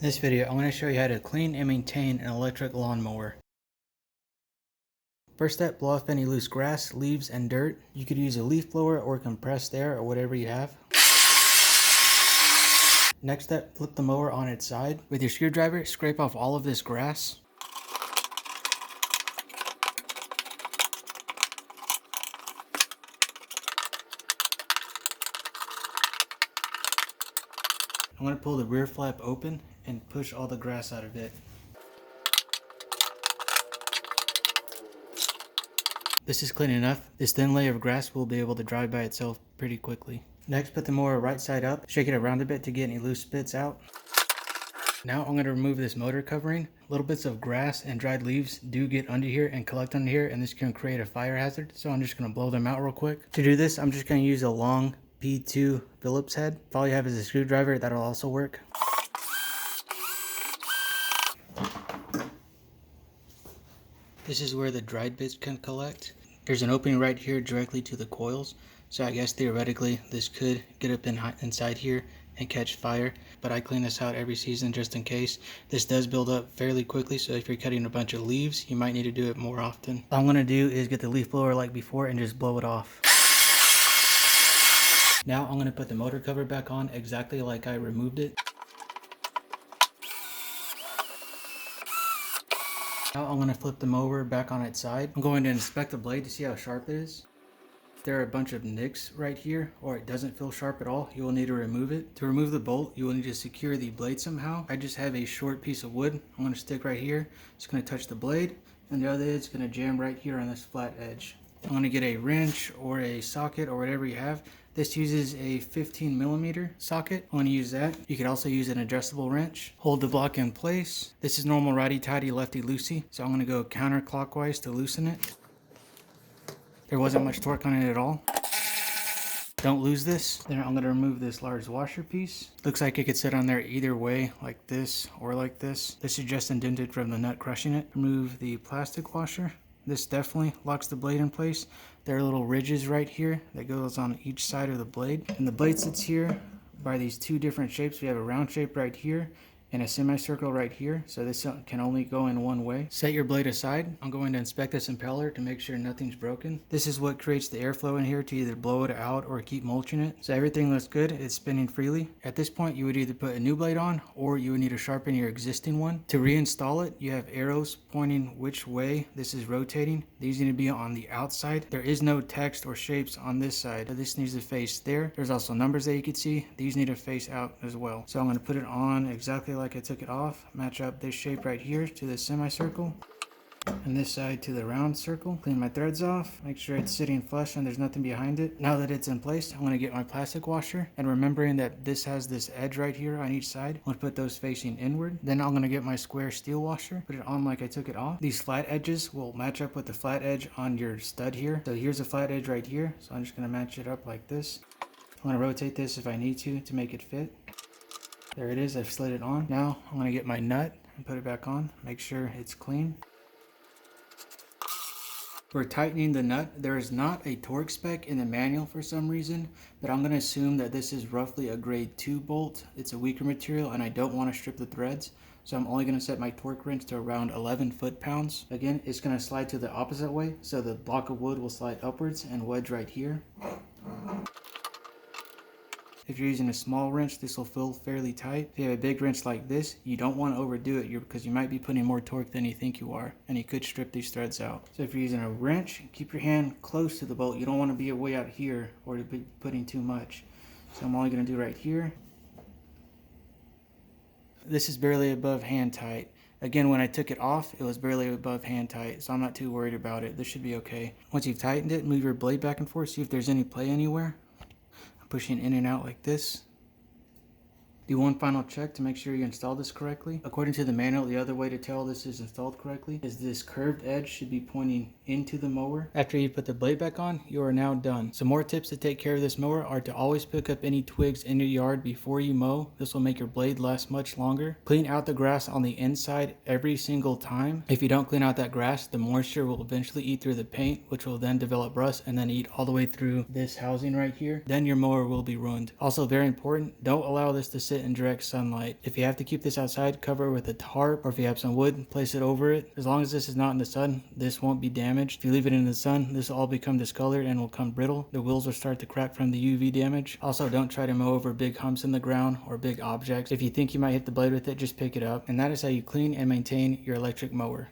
In this video, I'm going to show you how to clean and maintain an electric lawnmower. First step, blow off any loose grass, leaves, and dirt. You could use a leaf blower or compressed air or whatever you have. Next step, flip the mower on its side. With your screwdriver, scrape off all of this grass. I'm going to pull the rear flap open and push all the grass out of it. This is clean enough. This thin layer of grass will be able to dry by itself pretty quickly. Next, put the mower right side up, shake it around a bit to get any loose bits out. Now I'm going to remove this motor covering. Little bits of grass and dried leaves do get under here and collect under here, and this can create a fire hazard. So I'm just going to blow them out real quick. To do this, I'm just going to use a long P2 Phillips head. If all you have is a screwdriver, that'll also work. This is where the dried bits can collect. There's an opening right here directly to the coils. So I guess theoretically this could get up inside here and catch fire. But I clean this out every season just in case. This does build up fairly quickly, so if you're cutting a bunch of leaves, you might need to do it more often. All I'm going to do is get the leaf blower like before and just blow it off. Now I'm going to put the motor cover back on exactly like I removed it. Now I'm going to flip the mower back on its side. I'm going to inspect the blade to see how sharp it is. If there are a bunch of nicks right here, or it doesn't feel sharp at all, you will need to remove it. To remove the bolt, you will need to secure the blade somehow. I just have a short piece of wood I'm going to stick right here. It's going to touch the blade, and the other edge is going to jam right here on this flat edge. I'm going to get a wrench or a socket or whatever you have. This uses a 15mm socket. I'm going to use that. You could also use an adjustable wrench. Hold the block in place. This is normal righty-tighty, lefty-loosey, so I'm going to go counterclockwise to loosen it. There wasn't much torque on it at all. Don't lose this. Then I'm going to remove this large washer piece. Looks like it could sit on there either way, like this or like this. This is just indented from the nut crushing it. Remove the plastic washer. This definitely locks the blade in place. There are little ridges right here that goes on each side of the blade. And the blade sits here by these two different shapes. We have a round shape right here and a semicircle right here, so this can only go in one way. Set your blade aside. I'm going to inspect this impeller to make sure nothing's broken. This is what creates the airflow in here to either blow it out or keep mulching it. So everything looks good, it's spinning freely. At this point, you would either put a new blade on or you would need to sharpen your existing one. To reinstall it, you have arrows pointing which way this is rotating. These need to be on the outside. There is no text or shapes on this side, so this needs to face there. There's also numbers that you can see. These need to face out as well. So I'm going to put it on exactly like I took it off, match up this shape right here to the semicircle and this side to the round circle. Clean my threads off, make sure it's sitting flush and there's nothing behind it. Now that it's in place, I'm going to get my plastic washer, and remembering that this has this edge right here on each side, I'm going to put those facing inward. Then I'm going to get my square steel washer, put it on like I took it off. These flat edges will match up with the flat edge on your stud here. So here's a flat edge right here, so I'm just going to match it up like this. I'm going to rotate this if I need to make it fit. There it is, I've slid it on. Now I'm going to get my nut and put it back on, make sure it's clean. For tightening the nut, there is not a torque spec in the manual for some reason, but I'm going to assume that this is roughly a grade 2 bolt. It's a weaker material and I don't want to strip the threads, so I'm only going to set my torque wrench to around 11 foot-pounds. Again, it's going to slide to the opposite way, so the block of wood will slide upwards and wedge right here. If you're using a small wrench, this will feel fairly tight. If you have a big wrench like this, you don't want to overdo it because you might be putting more torque than you think you are, and you could strip these threads out. So if you're using a wrench, keep your hand close to the bolt. You don't want to be way out here or to be putting too much. So I'm only going to do right here. This is barely above hand tight. Again, when I took it off, it was barely above hand tight, so I'm not too worried about it. This should be okay. Once you've tightened it, move your blade back and forth, see if there's any play anywhere. Pushing in and out like this. Do one final check to make sure you installed this correctly. According to the manual, the other way to tell this is installed correctly is this curved edge should be pointing into the mower. After you put the blade back on, you are now done. Some more tips to take care of this mower are to always pick up any twigs in your yard before you mow. This will make your blade last much longer. Clean out the grass on the inside every single time. If you don't clean out that grass, the moisture will eventually eat through the paint, which will then develop rust and then eat all the way through this housing right here. Then your mower will be ruined. Also very important, don't allow this to sit sit in direct sunlight. If you have to keep this outside, cover it with a tarp, or if you have some wood, place it over it. As long as this is not in the sun, this won't be damaged. If you leave it in the sun, this will all become discolored and will come brittle. The wheels will start to crack from the UV damage. Also, don't try to mow over big humps in the ground or big objects. If you think you might hit the blade with it, just pick it up. And that is how you clean and maintain your electric mower.